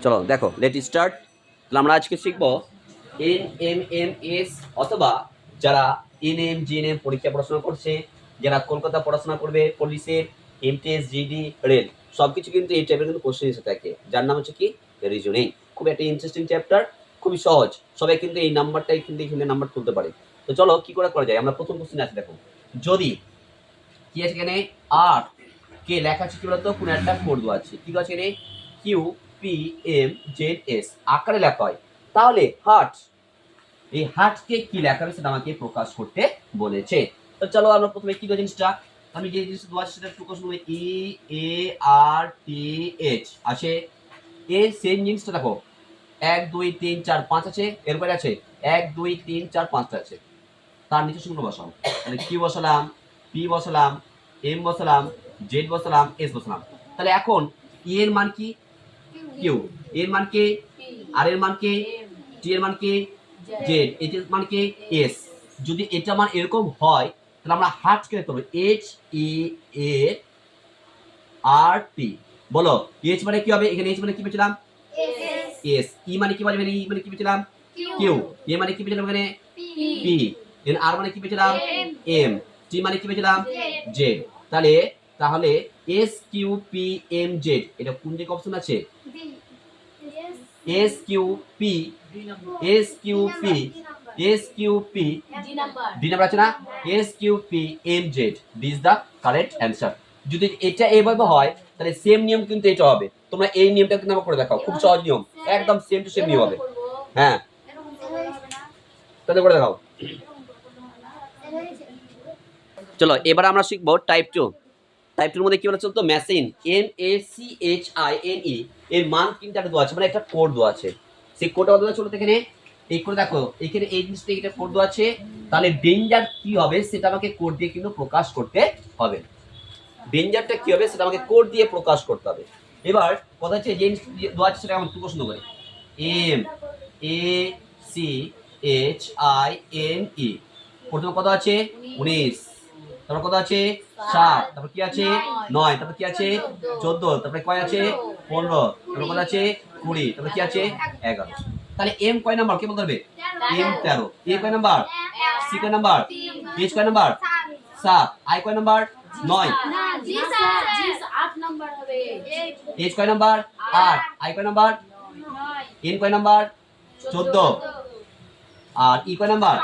চলো দেখো let start. তাহলে আমরা আজকে শিখবো এনএমএমএস অথবা যারা এনএম জিএনএম পরীক্ষা পড়াশোনা করছে, যারা কলকাতা পড়াশোনা করবে, পুলিশের এমটিএস জিডি রেল সবকিছু কিন্তু এই টাইপের কিন্তু কোশ্চেন এসে থাকে, যার নাম হচ্ছে কি রিজনিং। খুব একটা ইন্টারেস্টিং চ্যাপ্টার, খুবই সহজ, সবাই কিন্তু এই নাম্বারটাই কিন্তু এখানে নাম্বার তুলতে পারে। তো চলো কি করে করা যায়। আমরা প্রথম কোশ্চেন আছে, দেখো যদি কি আছে এখানে আর কে লেখা আছে কি বলতো, কোনো একটা কোড দেওয়া আছে, ঠিক আছে এখানে Q P M Z S আকারে লেখা হয়, তাহলে হার্ট, এই হার্টকে কি লেখা হবে সেটা আমাকে প্রকাশ করতে বলেছে। তো চলো আমরা প্রথমে কি জিনিসটা, আমি যে জিনিসটা দেওয়া আছে সেটা একটু প্রশ্ন ই এ আর টি এইচ আছে, এই সেম জিনিসটা দেখো 1 2 3 4 5 আছে, এরপরে আছে 1 2 3 4 5টা আছে, তার নিচে শূন্য বসাও, তাহলে কি বসালাম, পি বসালাম, এম বসালাম, জেড বসালাম, এস বসালাম। তাহলে এখন ই এর মান কি, কিউ, এর মান কে, আর এর মান কে, টি এর মান কে, জেড, এইচ এর মান কে, এস। যদি এটা মান এরকম হয় তাহলে আমরা হার্ট কে করব এইচ ই এ আর টি। বলো এইচ মানে কি হবে, এখানে এইচ মানে কি পেয়েছিলাম এস, ই মানে কি বলবেন, ই মানে কি পেয়েছিলাম কিউ, এ মানে কি পেয়েছিলাম এখানে পি, এন আর মানে কি পেয়েছিলাম এম, টি মানে কি পেয়েছিলাম জেড। তাহলে তাহলে S Q P M Z এটা কোন দিকে অপশন আছে, S Q P, S Q P, S Q P D number আছে না, S Q P M Z, this is the correct answer. যদি এটা এইভাবে হয় তাহলে সেম নিয়ম কিন্তু এটা হবে, তোমরা এই নিয়মটা কিন্তু আমার করে দেখাও, খুব সহজ নিয়ম, একদম সেম টু সেম নিয়ম হবে। হ্যাঁ তাহলে করে দেখাও। চলো এবার আমরা শিখবো টাইপ 2। টাইপ 2 এর মধ্যে কি বলা চলতো, machine, M A C H I N E, এর মান কিন্তু একটা দেওয়া আছে, মানে একটা কোড দেওয়া আছে, সেই কোডটা দেওয়া চলতো এখানে, এই করে দেখো এখানে এই জিনিসটা এটা কোড দেওয়া আছে, তাহলে ডেঞ্জার কি হবে সেটা আমাকে কোড দিয়ে কিন্তু প্রকাশ করতে হবে, ডেঞ্জারটা কি হবে সেটা আমাকে কোড দিয়ে প্রকাশ করতে হবে। এবার কথা হচ্ছে যে জিনিস দেওয়া আছে সেটা আমি একটু প্রশ্ন করি, M A C H I N E, প্রথমে কত আছে 19, তারপর কত আছে 7, তারপর কি আছে 9, তারপর কি আছে 14, তারপরে কয় আছে 15, তারপর কত আছে 20, তারপর কি আছে 11। তাহলে এম কয় নাম্বার কে বলতে হবে, এম 13, এ কয় নাম্বার, সি কয় নাম্বার, এইচ কয় নাম্বার 7, আই কয় নাম্বার 9, এইচ কয় নাম্বার 8, আই কয় নাম্বার, এন কয় নাম্বার 14, আর ই কয় নাম্বার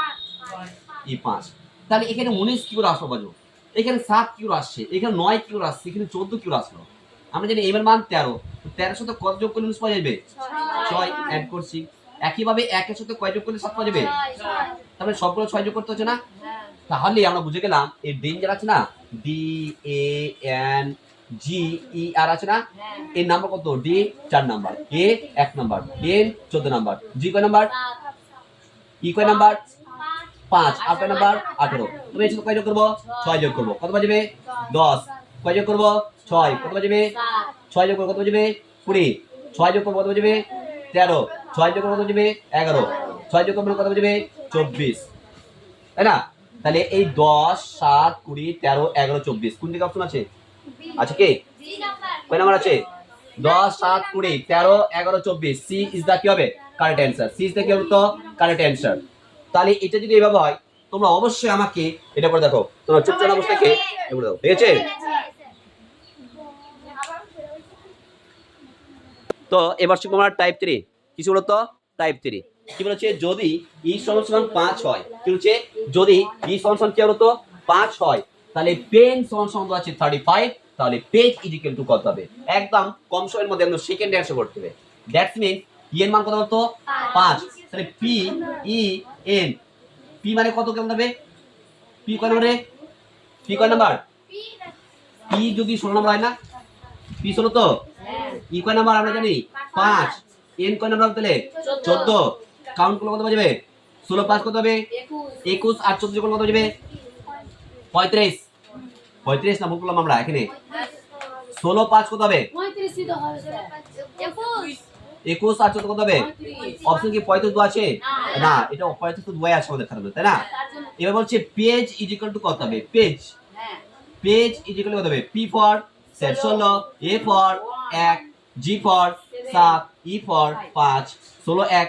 ই 5। তাহলে এখানে 19 কি করে আসলো বাজো, এখানে 7 কি করে আসছে, এখানে 9 কি করে আসছে, এখানে 14 কি করে আসলো। আমরা জানি এর মান 13, 13 সাথে কত যোগ করলে 19 পাওয়া যাবে, 6 অ্যাড করছি। একইভাবে 1 এর সাথে কয় যোগ করলে 7 পাওয়া যাবে, তাহলে সবগুলো 6 যোগ করতে হচ্ছে না। তাহলে আমরা বুঝে গেলাম এই ডেঞ্জার আছে না, ডি এ এন জি ই আর আছে না, এর নাম্বার কত, ডি 4 নাম্বার, এ 1 নাম্বার, এন 14 নাম্বার, জি কয় নাম্বার, ই কয় নাম্বার 5, আর কয় নাম্বার 18। তুমি এর সাথে কয় যোগ করবো, 6 যোগ করবো, কত বাজবে 10, কয় যোগ করবো 6, কত বাজবে 6 যোগ করবো কত বাজবে 20, 6 যোগ করবো কত বাজবে 13, 6 যোগ করবো কত বাজবে 11, 6 যোগ করবো কত বাজবে 24, তাই না। তাহলে এই 10 7 20 13 11 24 কোন দিকে অপশন আছে, আছে কি, কয় নাম্বার আছে 10 7 20 13 11 24, সি ইজ দা কি হবে correct answer, C is the কি হবে তো কারেক্ট অ্যান্সার। তাহলে এটা যদি এভাবে হয় তোমরা অবশ্যই আমাকে এটা করে দেখো, তোমরা চুপচাপ বসে থেকে এগুলো দাও, ঠিক আছে। তো এবার শিখবো আমরা টাইপ 3, কিছু বলো তো টাইপ 3 কি বলেছে, যদি ই সমান 5 হয়, কি বলছে যদি ই সমান কি হলো তো 5 হয়, তাহলে পেন সমান আছে 35, তাহলে পেজ ইজ ইকুয়াল টু কত হবে, একদম কম সময়ের মধ্যে একদম সেকেন্ডে অ্যানসার করতে হবে। দ্যাটস মিন ই এর মান কত বলতো 5, তাহলে পি ই এন, পি মানে কত কেমন হবে, পি কয় নম্বরে, পি কয় নাম্বার, পি যদি 16 নাম্বার হয় না, পি 16 তো, ই কয় নাম্বার আমরা জানি 5, এন কয় নাম্বার তাহলে 14, কাউন্ট করলে কত বাজবে 16 5 কত হবে 21, আর 14 যখন কত বাজবে 35, 35 না ভুল করলাম আমরা এখানে, 16 5 কত হবে 21, আর 14 কত হবে, অপশন কি 35 দেওয়া আছে না, এটা 35 তো দেওয়া আছে আমাদের খাতাতে, তাই না। এবার বলছে পেজ ইজ ইকুয়াল টু কত হবে, page, page is equal to কত হবে, P for 16, A for 1, G for 7, E for 5, 16 1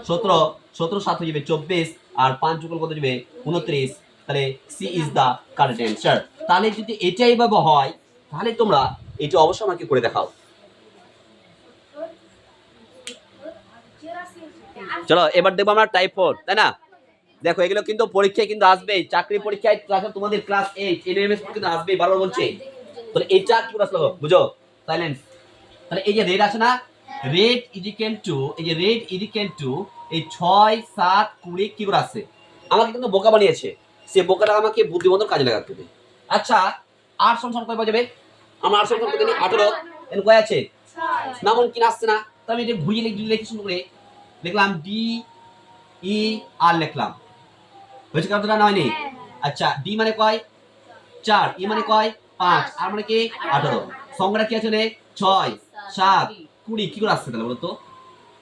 17, 17 7 হয়ে যাবে 24, আর 5 যোগ করলে কত যাবে 29। তাহলে C is the correct answer. তাহলে যদি এটাই ভাবে হয় তাহলে তোমরা এটা অবশ্যই আমাকে করে দেখাও। চলো এবার দেখবো আমরা টাইপ 4, তাই না? দেখো এগুলো কিন্তু পরীক্ষায় কিন্তু আসবেই, চাকরি পরীক্ষায় তোমাদের ক্লাস 8 এনএমএস কিন্তু আসবেই, বারবার বলছে। তাহলে এইটা কি করে আসলো বুঝো? সাইলেন্স। তাহলে এই যে রেড আছে না, রেড ইজিক্যাল টু, এই যে রেড ইজিক্যাল টু এই 6 7 20 কি করে আসছে? আমাকে কিন্তু বোকা বানিয়েছে, সে বোকাটা আমাকে বুদ্ধিমত্তার কাজে লাগাতে হবে। আচ্ছা 8 সমান কয় পাওয়া যাবে? আমার 8 সমান কত জানি 18, এর কয় আছে না, মন কি আসছে না? তো আমি এটা ঘুরিয়ে লিখি শুরু করে লিখলাম ডি ই আর লিখলাম, হয়েছে কতটা না হয়নি? আচ্ছা ডি মানে কয় 4, ই মানে কয় 5, আর মানে কি 18, সংখ্যাটা কি আছে রে 6 7 20 কি করে আসছে তাহলে বলো তো?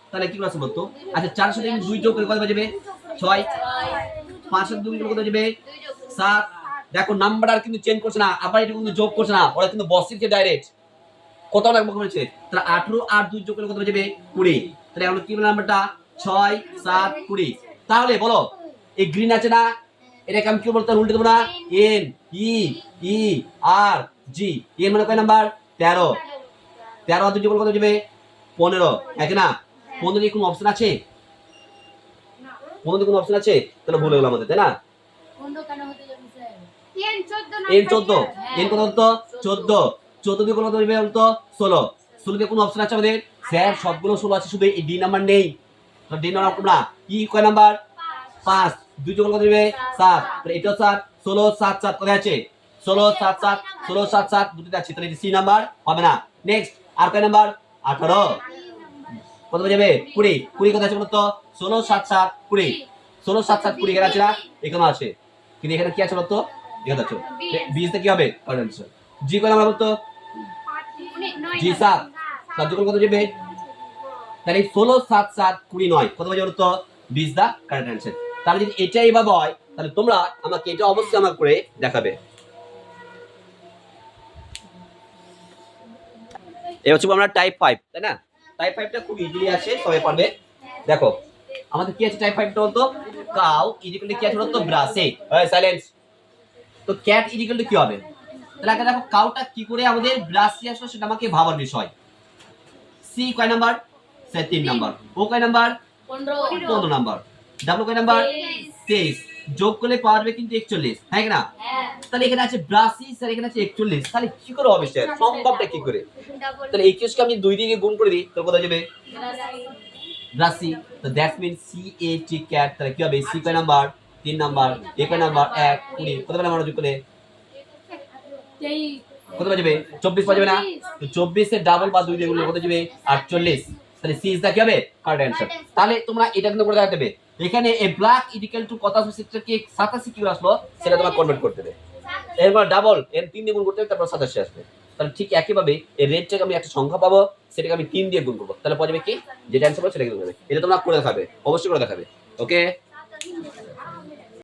তাহলে কি করে আসছে বলো তো? আচ্ছা 4 সাথে 2 যোগ করে কত হয়ে যাবে 6, 5 সাথে 2 যোগ কত হয়ে যাবে 7। দেখো নাম্বার আর কিন্তু চেঞ্জ করছে না, আবার এটা কিন্তু যোগ করছে না, ওরা কিন্তু বসিরকে ডাইরেক্ট কত লাগবে বলেছে। তাহলে 18 আর 2 যোগ করলে কত হয়ে যাবে 20। তাহলে আমরা কি বললাম নাম্বারটা 6 7 20। তাহলে বলো এই গ্রিন আছে না, এটাকে আমি কি বলতে উল্টে দেবো না, এন ই ই আর জি, এন মানে কয় নাম্বার 13, 13 আর 2 যোগ করলে কত হয়ে যাবে 15, আছে না? 15 এর কোনো অপশন আছে? 15 কোনো অপশন আছে? তাহলে ভুল হলো আমাদের, তাই না? এন 14, এন কত হতো 14, 14 দিয়ে কত হবে বলতো 16, 16 দিয়ে কোনো অপশন আছে আমাদের? স্যার সবগুলো 16 আছে, শুধু এই ডি নাম্বার নেই। তো ডি নাম্বার কোনটা? ই কয় নাম্বার 5, 2 যোগ কত হবে 7, তাহলে এটাও 7, 16 7 7 কত আছে 16 7 7, 16 7 7 দুটোতে আছে, তাহলে সি নাম্বার হবে না। নেক্সট আর কয় নাম্বার 18, কত হয়ে যাবে 20, 20 কত আছে বলতো 16 7 7 20, 16 7 7 20 এখানে আছে না, এখানে আছে, কিন্তু এখানে কি আছে বলতো এখানে আছে। বিজটা কি হবে কারেক্ট অ্যানসার। জি কয় নাম্বার বলতো জি 7, 7 যোগ কত যাবে, তাহলে 16 7 7 29 কত হয়ে যাবে বলতো 20 দা কারেক্ট অ্যানসার। তাহলে যদি এটাই ভাবে হয় তাহলে তোমরা আমাকে এটা অবশ্যই আমাকে করে দেখাবে। এই হচ্ছে আমরা টাইপ 5, তাই না? টাইপ 5টা খুব ইজিলি আছে, সবাই পারবে। দেখো আমাদের কি আছে টাইপ 5টা বলতো, কাউ ইজিক্যাল টু কি আছে বলতো ব্রাসে, সাইলেন্স। তো ক্যাট ইজিক্যাল টু কি হবে? তাহলে আগে দেখো কাউটা কি করে আমাদের ব্রাসে আসলো সেটা আমাকে ভাবার বিষয়। সি কয় নাম্বার? সে 3 নাম্বার। ও কয় নাম্বার? 15 নাম্বার। ডাব্লিউ কয় নাম্বার? 23। যোগ করলে পাওয়া যাবে কিন্তু 41, হ্যাঁ কি না? তাহলে এখানে আছে 82 আর এখানে আছে 41, তাহলে কি করে হবে স্যার, সম্ভবটা কি করে? তাহলে 21 কে আমি 2 দিয়ে গুণ করে দিই তো কত যাবে 82। তো that means C A T cat, তাহলে কি হবে সি কয় নাম্বার 3 নাম্বার, এ কয় নাম্বার 1 20, কত পেলাম আমরা যোগ করলে কত পাওয়া যাবে 24 পাওয়া যাবে না? তো 24 এর ডাবল বা 2 দিয়ে গুণ কত যাবে 48। তাহলে সি ইজ দা কি হবে কারেক্ট অ্যানসার। তাহলে তোমরা এটা কিন্তু করে দেখাতে হবে, এখানে এ ব্ল্যাক ইকুয়াল টু কত আসবে সেটা কি 87 কি আসলো সেটা তোমার কনভার্ট করতে হবে, এরপর ডাবল এর 3 দিয়ে গুণ করতে হবে, তারপর 87 আসবে। তাহলে ঠিক একই ভাবে এই রেডটাকে আমি একটা সংখ্যা পাবো, সেটাকে আমি 3 দিয়ে গুণ করব, তাহলে পাওয়া যাবে কি যেটা অ্যানসার হবে সেটা গুণ হবে। এটা তোমরা করে দেখাবে, অবশ্যই করে দেখাবে। ওকে।